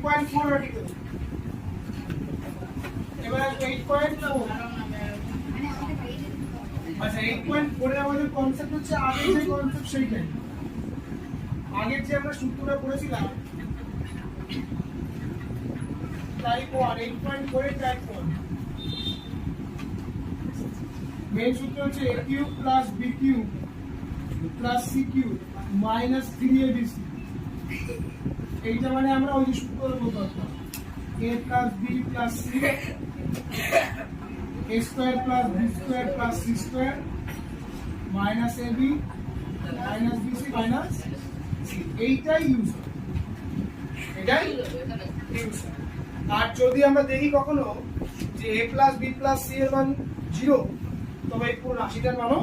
8.4 radical. এবার 8.4, আচ্ছা 8.4 এর আমাদের কনসেপ্ট হচ্ছে আগের যে কনসেপ্ট সেইটাই। আগের যে আমরা সূত্রটা পড়েছিলাম টাইপ 1, 8.4 এর টাইপ 1 মেন সূত্র হচ্ছে a cube plus b cube plus c cube minus 3abc। এইটা মানে আমরা ওই যে সূত্রটা বলতে পারতাম a plus b plus c a square plus b square plus c square minus ab minus bc minus c। এইটাই ইউজ, এটাই ইউজ। আর যদি আমরা দেখি কখনো যে a plus b plus c এর মান 0, তবে এই পুরো রাশিটার মানও